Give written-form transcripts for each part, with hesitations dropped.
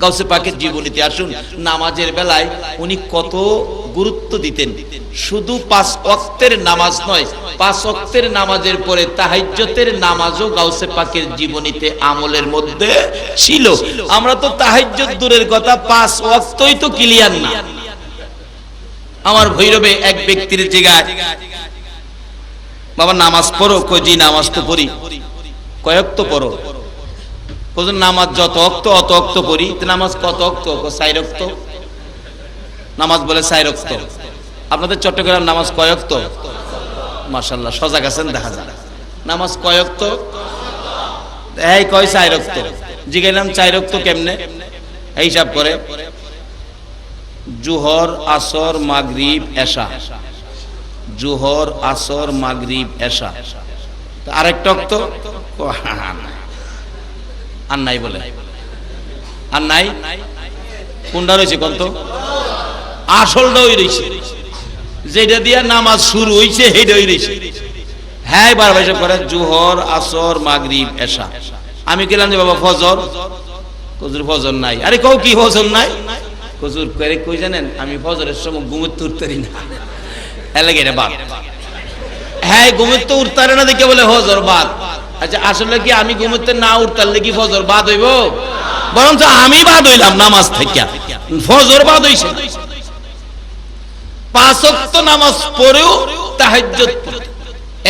গাউসে পাকের জীবনীতে আসুন, নামাজের বেলায় উনি কত গুরুত্ব দিতেন। শুধু 5 ওয়াক্তের নামাজ নয়, 5 ওয়াক্তের নামাজের পরে তাহাজ্জুদের নামাজও গাউসে পাকের জীবনীতে আমলের মধ্যে ছিল। আমরা তো তাহাজ্জুদ দূরের কথা, 5 ওয়াক্তই তো ক্লিয়ার না। আমার ভৈরবে এক ব্যক্তির জায়গায়, বাবা নামাজ পড়ো, কই জি নামাজ তো পড়ি। কয় ওয়াক্ত পড়ো? কোন নামাজ যত ওয়াক্ত অত ওয়াক্ত পড়ি। নামাজ কত ওয়াক্ত? 4 ওয়াক্ত। নামাজ বলে 4 ওয়াক্ত। আপনাদের চট্টগ্রাম নামাজ কয় ওয়াক্ত? মাশাআল্লাহ সজাগ আছেন দেখা যায়। নামাজ কয় ওয়াক্ত? এই কয় 4 ওয়াক্ত। জিজ্ঞাসলাম 4 ওয়াক্ত কেমনে? এই হিসাব করে জোহর, আসর, মাগরিব, এশা। জোহর, আসর, মাগরিব, এশা। আরেকটা ওয়াক্ত আর নাই বলে, আর নাই। কোনটা রয়েছে কোন তো? আসলটা ওই রয়েছে, যেটা দিয়া নামাজ শুরু হইছে সেইটাই রয়েছে। হ্যাঁ বারবার হিসাব করে জোহর, আসর, মাগরিব, এশা। আমি গেলাম যে বাবা ফজর, হুজুর ফজর নাই। আরে কও কি ফজর নাই? হুজুর কই জানেন, আমি ফজরের সময় ঘুমোতে উঠতারি না, এলাকা এটা বাদ। হ্যাঁ ঘুমোতে উঠতারে না দেখে বলে ফজর বাদ। আচ্ছা আসলে কি আমি ঘুমোতে না উঠতারলে কি ফজর বাদ হইব? বরঞ্চ আমি বাদ হইলাম নামাজ থেকে, ফজর বাদ হইছে। 5 ওয়াক্ত নামাজ পড়েও তাহাজ্জুদ পড়তে।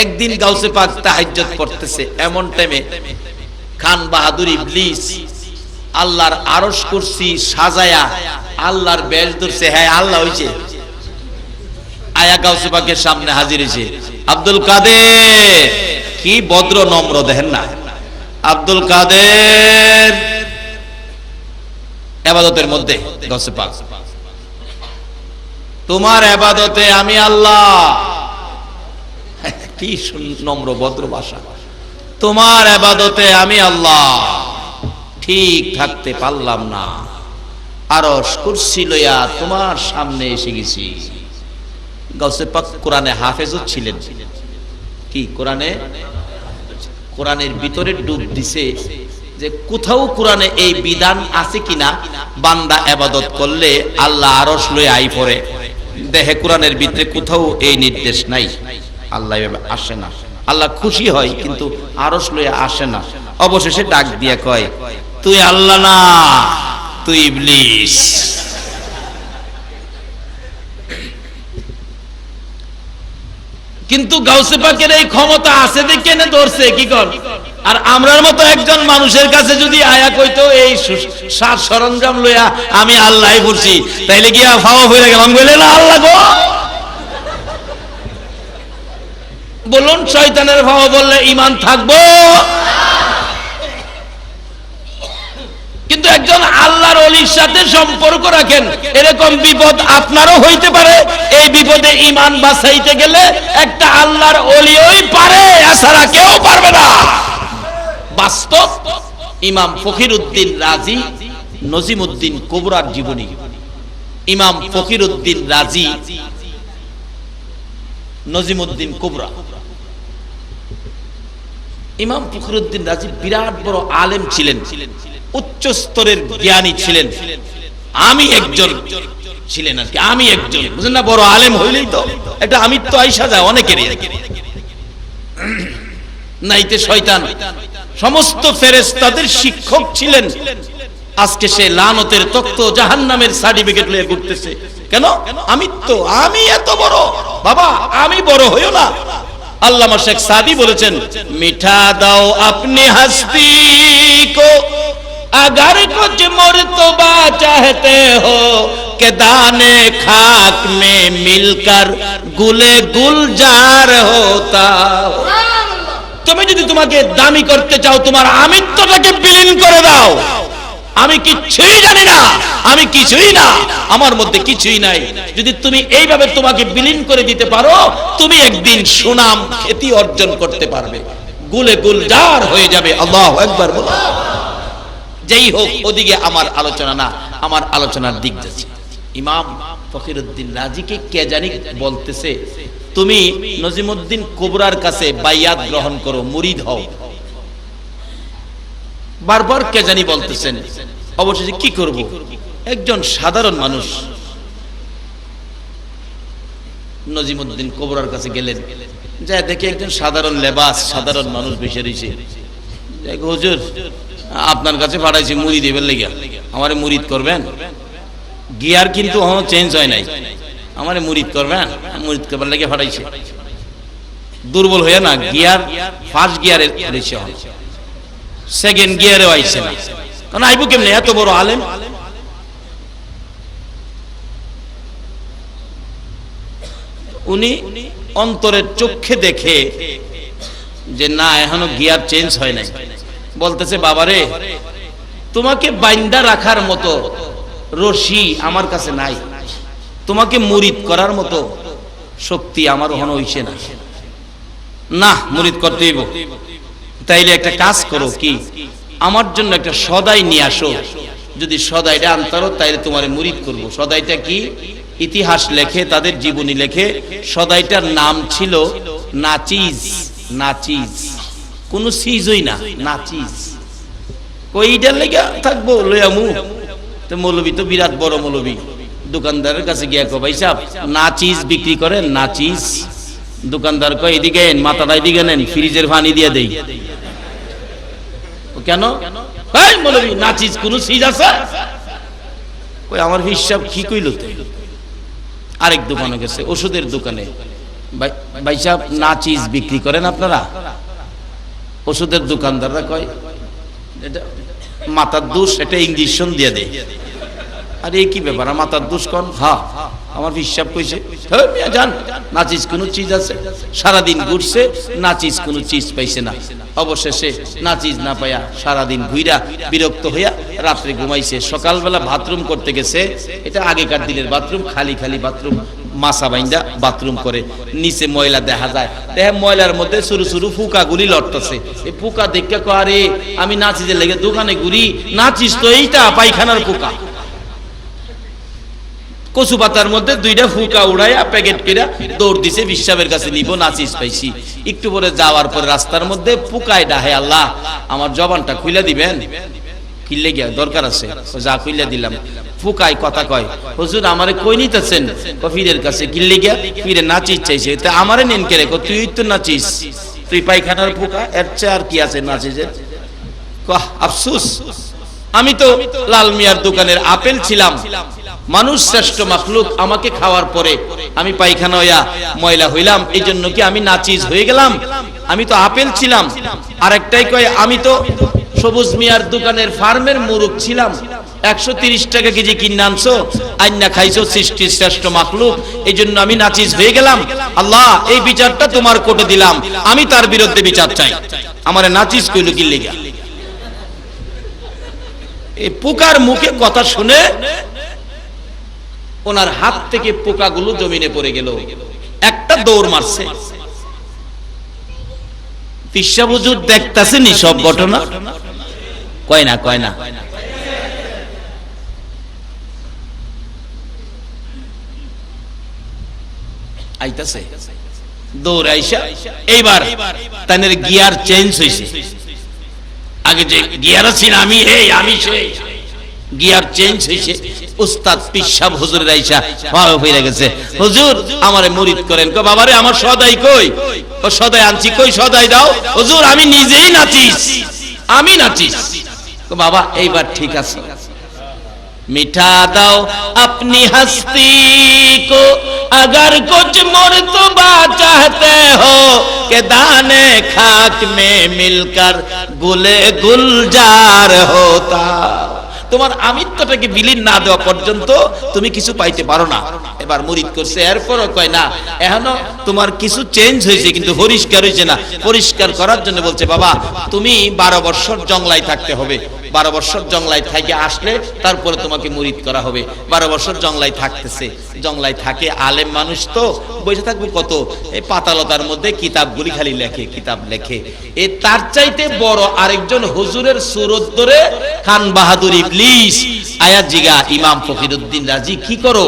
একদিন গাউসে পাক তাহাজ্জুদ পড়তেছে, এমন টাইমে খান বাহাদুর ইবলিস আল্লাহর আরশ কুরসি সাজায়া আল্লাহর বেশ ধরছে। হ্যাঁ আল্লাহ হইছে, আয়া গাউসে পাকের সামনে হাজির হইছে। আব্দুল কাদের, কি ভদ্র নম্র দেখেন না। আব্দুল কাদের ইবাদতের মধ্যে গাউসে পাক, তোমার ইবাদতে আমি আল্লাহ। কি নম্র ভদ্র ভাষা। তোমার ইবাদতে আমি আল্লাহ ঠিক থাকতে পারলাম না, আরশ কুরসি লইয়া তোমার সামনে এসে গেছি। গাউসে পাক কোরআনে হাফেজও ছিলেন। কি কোরআনে? কোরআনের ভিতরে ডুব দিছে যে কোথাও কোরআনে এই বিধান আছে কিনা বান্দা ইবাদত করলে আল্লাহ আরশ লইয়া আই পড়ে। দেখে কোরআনের ভিতরে কোথাও এই নির্দেশ নাই। আল্লাহ আসে না, আল্লাহ খুশি হয় কিন্তু আরশ লইয়া আসে না। অবশেষে ডাক দিয়া কয়, তুই আল্লাহ না, তুই ইবলিস। কিন্তু গাউসে পাকের এই ক্ষমতা আছে দেখে না ধরছে কি কর। আর আমরার মতো একজন মানুষের কাছে যদি আয়া কইতো এই সাজ সরঞ্জাম লইয়া আমি আল্লাহই পড়ছি, তাইলে কি ফাওয়া হয়ে গেলাম? বলে না আল্লাহ গো। বলুন শয়তানের ফাওয়া বললে ঈমান থাকবো? কিন্তু একজন আল্লাহর ওলির সাথে সম্পর্ক রাখেন, এরকম বিপদ আপনারও হইতে পারে। এই বিপদে ঈমান বাঁচাইতে গেলে একটা আল্লাহর ওলিই পারে, এছাড়া কেউ পারবে না। বাস্তব। ইমাম ফকিরউদ্দিন রাজি নজিমউদ্দিন কুবরার জীবনী। ইমাম ফকিরউদ্দিন রাজি নজিমউদ্দিন কুবরা। ইমাম ফখরুদ্দিন রাজি বিরাট বড় আলেম ছিলেন, উচ্চ স্তরের জ্ঞানী ছিলেন। আমি একজন ছিলেন আর কি, আমি একজন, বুঝলেন না? বড় আলেম হইলেই তো এটা আমিত্ব আইসা যায় অনেকেরই। নাইতে শয়তান সমস্ত ফেরেশতাদের শিক্ষক ছিলেন। আজকে সে লানতের তক্ত জাহান্নামের সার্টিফিকেট লয়ে ঘুরতেছে। কেন? আমিত্ব, আমি এত বড়। বাবা আমি বড় হইও না। আল্লামা শেখ সাদি বলেছেন, মিঠা দাও আপনি হস্তি কো अगर कुछ मर्तबा चाहते हो कि दाने खाक में मिलकर गुले गुलजार होता। তুমি যদি তোমাকে দামি করতে চাও তোমার আমিত্বটাকে বিলীন করে দাও। আমি কিছুই জানি না, আমি কিছুই না, আমার মধ্যে কিছুই নাই। যদি তুমি এইভাবে তোমাকে বিলীন করে দিতে পারো, তুমি একদিন সুনাম খ্যাতি অর্জন করতে পারবে, গুলে গুলজার হয়ে যাবে। আল্লাহু আকবার বলো। যেই হোক, ওদিকে আমার আলোচনা না, আমার আলোচনার দিক যাচ্ছে। ইমাম ফখরুদ্দিন রাজিকে কে জানি বলতেছে, তুমি নজিমউদ্দিন কুবরার কাছে বাইয়াত গ্রহণ করো, মুরিদ হও। বারবার কে জানি বলতেছেন। অবশেষে কি করব, একজন সাধারণ মানুষ নজিমউদ্দিন কোবরার কাছে গেলেন, যা দেখে একজন সাধারণ লেবাস, সাধারণ মানুষ বসে রয়েছে। হুজুর, আপনার কাছে পাঠাইছি মুড়ি দেবেন লেগা, আমারে মুরিদ করবেন? গিয়ার কিন্তু এখনো চেঞ্জ হয় নাই, আমারে মুরিদ করবেন? মুরিদ করবার লেগে পাঠাইছে। দুর্বল হয়ে না, গিয়ার ফার্স্ট গিয়ারে রয়েছে, সেকেন্ড গিয়ারে আইছে না, কারণ আইবু কেমনে, এত বড় আলেম। উনি অন্তরের চোখে দেখে যে না, এখনো গিয়ার চেঞ্জ হয় নাই, বলতেছে বাবারে, তোমাকে বাইন্দা রাখার মতো রশি আমার কাছে নাই, তোমাকে মুরিদ করার মতো শক্তি আমার এখনো হইছে না, না মুরিদ করতে হইব। তাইলে একটা কাজ করো, কি আমার জন্য একটা সদাই নিয়ে আসো, যদি সদাইটা আনতারো তাইলে তোমার মুরিদ করব। সদাইটা কি? ইতিহাস লেখে, তাদের জীবনী লেখে, সদাইটার নাম ছিল নাচিজ। নাচিজ কোন সিজই না, নাচিজ। কইটার লেগে থাকবো লয়ামু, তো মৌলবী তো বিরাট বড় মৌলবী, দোকানদারের কাছে গিয়া কো ভাই সাহেব নাচিজ বিক্রি করেন? নাচিজ। দোকানদার কয় এদিকে মাথাটা এদিকে নেন, ফ্রিজের পানি দিয়ে দেই। কেন? এই মৌলবী, নাচিজ কোন সিজ আছে? কই আমার হিসাব কি কইল তো। আরেক দোকানে গেছে, ওষুধের দোকানে, ভাই সাহেব নাচিজ বিক্রি করেন আপনারা? ওষুধের দোকানদাররা কয় এটা মাথার দোষ, এটা ইঞ্জেকশন দিয়ে দেয়। আরে কি ব্যাপার, মাথার দোষ কোন? হ্যাঁ, আমার হিসাব কইছে। জান নাচিজ কোন চিজ আছে? সারাদিন ঘুরছে, নাচিজ কোন চিজ পাইছে না। অবশেষে নাচিজ না পাইয়া সারাদিন ঘুইরা বিরক্ত হইয়া রাত্রে ঘুমাইছে। সকালবেলা বাথরুম করতে গেছে, এটা আগেকার দিনের বাথরুম, খালি খালি বাথরুম, মাসা বাইন্দা বাথরুম করে, নিচে ময়লা দেখা যায়, দেখে ময়লার মধ্যে সরু সরু ফুকা গুলি লড়তেছে। এই ফুকা দেখে কয় আমি নাচিজের লেগে দোকানে ঘুরি, নাচিজ তো এইটা পায়খানার ফুকা। কচু পাতার মধ্যে দুইটা ফুকা উড়াইয়া প্যাকেট করে দৌড় দিছে, বিশ্বাবের কাছে নিব, নাচিজ পাইছি। একটু পরে যাওয়ার পর রাস্তার মধ্যে ফুকায় ডাহে, আল্লাহ আমার জবানটা খুলে দিবেন। কিল্লে গিয়া দরকার আছে, যা খুলে দিলাম। ফুকায় কথা কয়, হুজুর আমারে কই নিতেছেন? পীরের কাছে। কিল্লে গিয়া? পীরে নাচিজ চাইছে। তা আমারে নেন কে রেখো, তুই তো নাচিস, তুই পায়খানার ফুকা, এর চেয়ে আর কি আছে নাচিজের? কহ আফসুস, আমি তো লাল মিয়ার দোকানের আপেল ছিলাম, মানুষ শ্রেষ্ঠ মাখলুক, আমাকে খাওয়ার পরে আমি পায়খানা হইয়া ময়লা হইলাম, এই জন্য কি আমি নাচিজ হয়ে গেলাম? আমি তো আপেল ছিলাম। আরেকটাই কয় আমি তো সবুজ মিয়ার দোকানের ফার্মের মুরুখ ছিলাম, 130 টাকা কেজি কিনে আনছো, আইনা খাইছো, সৃষ্টির শ্রেষ্ঠ মাখলুক, এই জন্য আমি নাচিজ হয়ে গেলাম। আল্লাহ এই বিচারটা তোমার কোর্টে দিলাম, আমি তার বিরুদ্ধে বিচার চাই। আমারে নাচিজ কইল কি লেগা? এই পোকার মুখে কথা শুনে ওনার হাত থেকে পোকাগুলো জমিনে পড়ে গেল। একটা দৌড় মারছে। পিসা হুজুর দেখতাছেনি সব ঘটনা? কয় না, কয় না। আইতাছে দৌড় আইসা, এইবার তাদের গিয়ার চেঞ্জ হইছে। আগে যে গিয়ার ছিল আমি এই আমি সেই, গিয়ার চেঞ্জ হইছে। উস্তাদ পিসাব হুজুরের আইসা ভাবে হয়ে গেছে, হুজুর আমারে মুরিদ করেন। কো বাবারে আমার সদাই কই? ও সদাই আনছি, কই সদাই দাও। হুজুর আমি নিজেই নাচিস, আমি নাচিস। কো বাবা এইবার ঠিক আছে। মিঠা দাও अपनी हस्ती को अगर कुछ मुर्तबा चाहते हो कि दाने खाक में मिलकर गुले गुलजार होता। তোমার আমিত্বটাকে বিলীন না দেওয়া পর্যন্ত তুমি কিছু পাইতে পারো না। এবার মুরিদ করছে, এরপরও কয় না এখনো তোমার কিছু চেঞ্জ হয়েছে, কিন্তু পরিষ্কার হয়েছে না। পরিষ্কার করার জন্য বলছে বাবা তুমি 12 বছর জংলায় থাকতে হবে, 12 বছর জংলায় থেকে আসলে তারপরে তোমাকে মুরিদ করা হবে। 12 বছর জংলায় থাকতেছে, জংলায় থাকে, আলেম মানুষ তো বসে থাকবে কত, এই পাতালতার মধ্যে কিতাবগুলি খালি লেখে, কিতাব লেখে। এ তার চাইতে বড় আরেকজন হুজুরের সুরত ধরে খান বাহাদুর ইবলিস আয়াত জিগা ইমাম ফকিরউদ্দিন রাজি, কি করো?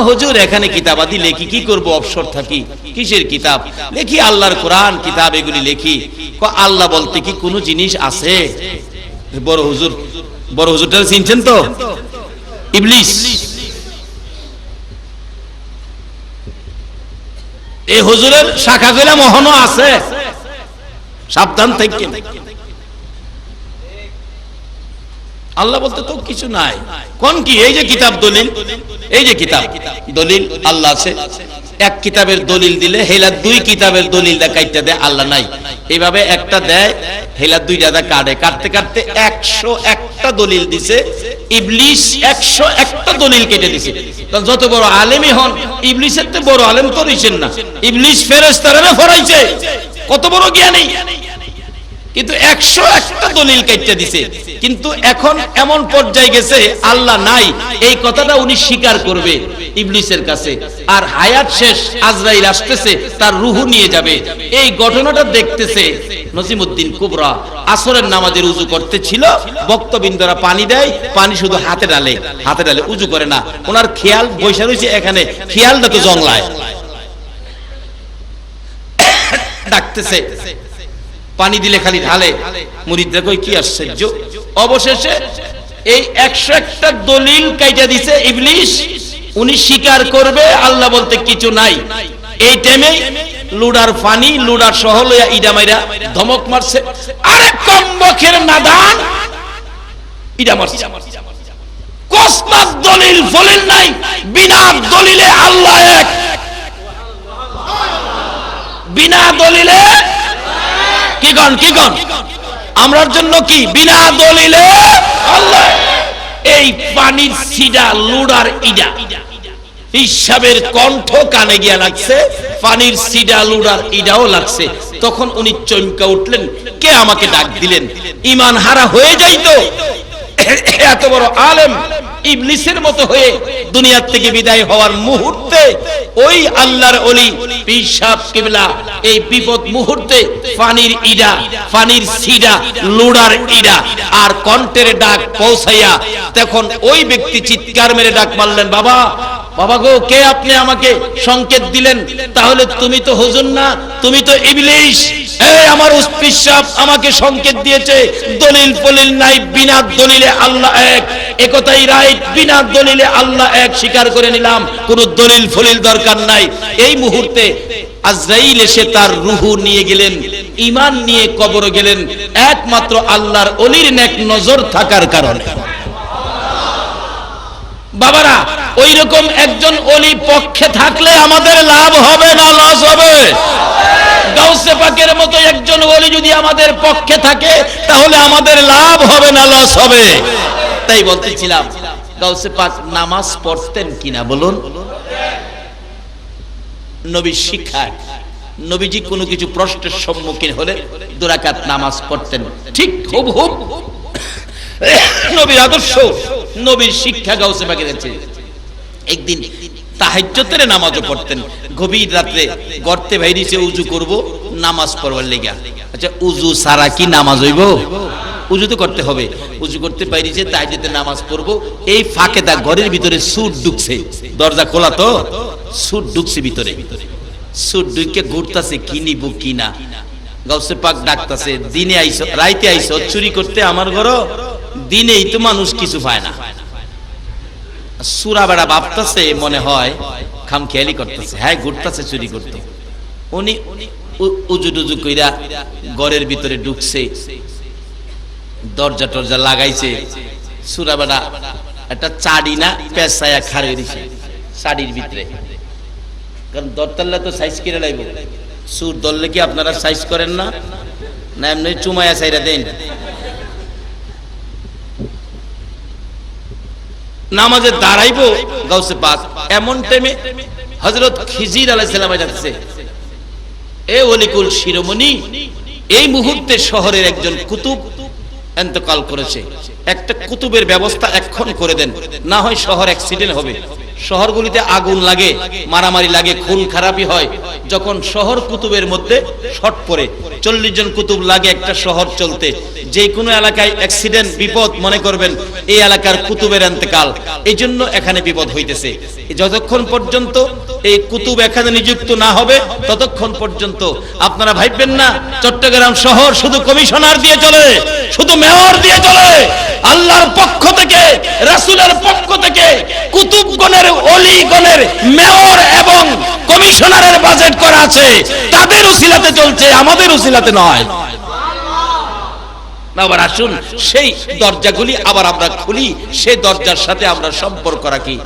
হুজুর এখানে কিতাবাদি লেখি, কি করব, অবসর থাকি। কিসের কিতাব লেখি? আল্লাহর কোরআন কিতাব, এগুলি লেখি। আল্লাহ বলতে কি কোনো জিনিস আছে? বড় হুজুর বড় হুজুরটা চিনছেন তো? ইবলিস। এই হুজুরের শাখা গেলে মহনও আছে, সাবধান থেকে। আল্লাহ বলতে তো কিছু নাই। কোন কি? এই যে কিতাব দলিল, এই যে কিতাব দলিল আল্লাহ আছে। এক কিতাবের দলিল দিলে হেলা দুই কিতাবের দলিল দেখাইতে দেয় আল্লাহ নাই। এইভাবে একটা দেয়, হেলা দুইটা দা কাটে, কাটতে কাটতে 101টা দলিল দিছে। ইবলিস 101টা দলিল কেটে দিছে। কারণ যত বড় আলেমই হন, ইবলিসের তো বড় আলেম তো হইছেন না। ইবলিস ফেরেশতারে ফরাইছে, কত বড় জ্ঞানী, কিন্তু 101টা দলিল কেটে দিছে। কিন্তু এখন এমন পর্যায়ে গেছে আল্লাহ নাই এই কথাটা উনি স্বীকার করবে ইবলিসের কাছে। আর হায়াত শেষ, আজরাইল আসতেছে, তার রূহ নিয়ে যাবে। এই ঘটনাটা দেখতেছে নজিমউদ্দিন কুবরা। আসরের নামাজের উযু করতে ছিল, বক্তবিন্দরা পানি দেয়, পানি শুধু হাতে ঢালে, হাতে ঢালে, উযু করে না। ওনার খেয়াল বৈশা রয়েছে এখানে, খেয়ালটা তো জংলায় ডাকতেছে, পানি দিলে খালি ঢালে। মুরিদরা কই কি আশ্চর্য। অবশেষে এই 101টা দলিল কাইটা দিছে ইবলিস। উনি স্বীকার করবে আল্লাহ বলতে কিছু নাই। এই টাইমে লুডার পানি, লুডার সহ লইয়া ইডা মাইরা ধমক মারছে, আরে কমবখের নাদান, ইডা মারছে। কসনাস দলিল ফলিল নাই, বিনা দলিলে আল্লাহ এক, বিনা দলিলে কি গণ, কি গণ, আমরার জন্য কি বিনা দলিলে আল্লাহ। এই পানির সিডা লুডার ইডা হিসাবের কণ্ঠ কানে গিয়া লাগছে, পানির সিডা লুডার ইডাও লাগছে। তখন উনি চমকা উঠলেন, কে আমাকে ডাক দিলেন? ঈমান হারা হয়ে যাইতো এত বড় আলেম ইবলিসের মতো হয়ে দুনিয়ার থেকে বিদায় হওয়ার মুহূর্তে ওই আল্লাহর ওলি পীর সাহেব কিবলা এই বিপদ মুহূর্তে পানির ইডা, পানির সিডা, লুডার ইডা আর কণ্ঠের ডাক পৌঁছাইয়া তখন ওই ব্যক্তি চিৎকার মেরে ডাক মারলেন, বাবা, বাবা গো, কে আপনি আমাকে সংকেত দিলেন? তাহলে তুমি তো হুজুর না, তুমি তো ইবলিস। এই আমার পীর সাহেব আমাকে সংকেত দিয়েছে, দলিল ফলিল নাই, বিনা দলিলে আল্লাহ এক, একথাই রাইট, বিনা দলিলে আল্লাহ এক স্বীকার করে নিলাম, কোনো দলিল ফলিল দরকার নাই। এই মুহূর্তে আজরাইল এসে তার রূহ নিয়ে গেলেন, ঈমান নিয়ে কবরে গেলেন, একমাত্র আল্লাহর ওলির নেক নজর থাকার কারণে। বাবারা, ওই রকম একজন ওলি পক্ষে থাকলে আমাদের লাভ হবে না লস হবে? গাউসে পাকের মতো একজন ওলি যদি আমাদের পক্ষে থাকে তাহলে আমাদের লাভ হবে না লস হবে? তাই বলতেছিলাম, গাউসে পাক নামাজ পড়তেন কিনা বলুন? নবীর শিক্ষায় নবীজি কোনো কিছু প্রশ্নের সম্মুখীন হলে 2 রাকাত নামাজ পড়তেন, ঠিক হুবহুব নবীর আদর্শ, নবীর শিক্ষা গাউসে পাকের আছে। একদিন তাহাজ্জুদের নামাজও পড়তেন, গভীর রাতে গর্তে বাইরেছে উযু করব নামাজ পড়বার লাগা। আচ্ছা, উযু ছাড়া কি নামাজ হইব? উযু তো করতে হবে। উযু করতে বাইরেছে তাহাজ্জুদের নামাজ পড়ব, এই ফাঁকে দা ঘরের ভিতরে সুট ঢুকছে, দরজা খোলা তো, সুট ঢুকছে ভিতরে, সুট ঢুকে ঘুরতাছে কি নিব কি না। গাউসে পাক ডাকতাছে, দিনে আইছো, রাইতে আইছো চুরি করতে আমার ঘর? দিনেই তো মানুষ কিছু পায় না। সুরা বেড়া ভাবতেছে মনে হয় খামখেয়ালি করতেছে, হ্যাঁ ঘুরতেছে চুরি করতে। উনি উজু টুজু কইরা ঘরের ভিতরে ঢুকছে, দরজা টরজা লাগাইছে। সুরা বেড়া একটা চাড়ি না পেঁচায়া খাড়ে দিছে শাড়ির ভিতরে, কারণ দরতাল্লা তো সাইজ করে লাইব। সুর ধরলে কি আপনারা সাইজ করেন না? না এমনি চুমায়া সাইরা দেন? নামাজে দাঁড়াইবো গাউসে পাক, এমন টাইমে হযরত খিজির আলাইহিস সালাম যাচ্ছে। এ ওলিকুল শিরোমণি, এই মুহূর্তে শহরের একজন কুতুব ইন্তেকাল করেছে, একটা কুতুবের ব্যবস্থা এখন করে দেন, না হয় শহর অ্যাক্সিডেন্ট হবে, শহরগুলিতে আগুন লাগে, মারামারি লাগে, খুন খারাপি হয়, যখন শহর কুতুবের মধ্যে শর্ট পড়ে, 40 জন কুতুব লাগে একটা শহর চলতে, যে কোনো এলাকায় অ্যাক্সিডেন্ট বিপদ, মনে করবেন এই এলাকার কুতুবের ইন্তেকাল, এই জন্য এখানে বিপদ হইতেছে। যতক্ষণ পর্যন্ত এই কুতুব এখানে নিযুক্ত না হবে ততক্ষণ পর্যন্ত আপনারা ভাববেন না চট্টগ্রাম শহর শুধু কমিশনার দিয়ে চলে, শুধু মেয়র দিয়ে চলে। আল্লাহর পক্ষ থেকে, রাসূলের পক্ষ থেকে কুতুবগণের, ওলিগণের, মেয়র এবং কমিশনারের বাজেট করা আছে, তাদের উসিলাতে চলছে, আমাদের উসিলাতে নয়। আবার আসুন সেই দরজাগুলি আবার আমরা খুলি, সেই দরজার সাথে আমরা সম্পর্ক রাখি।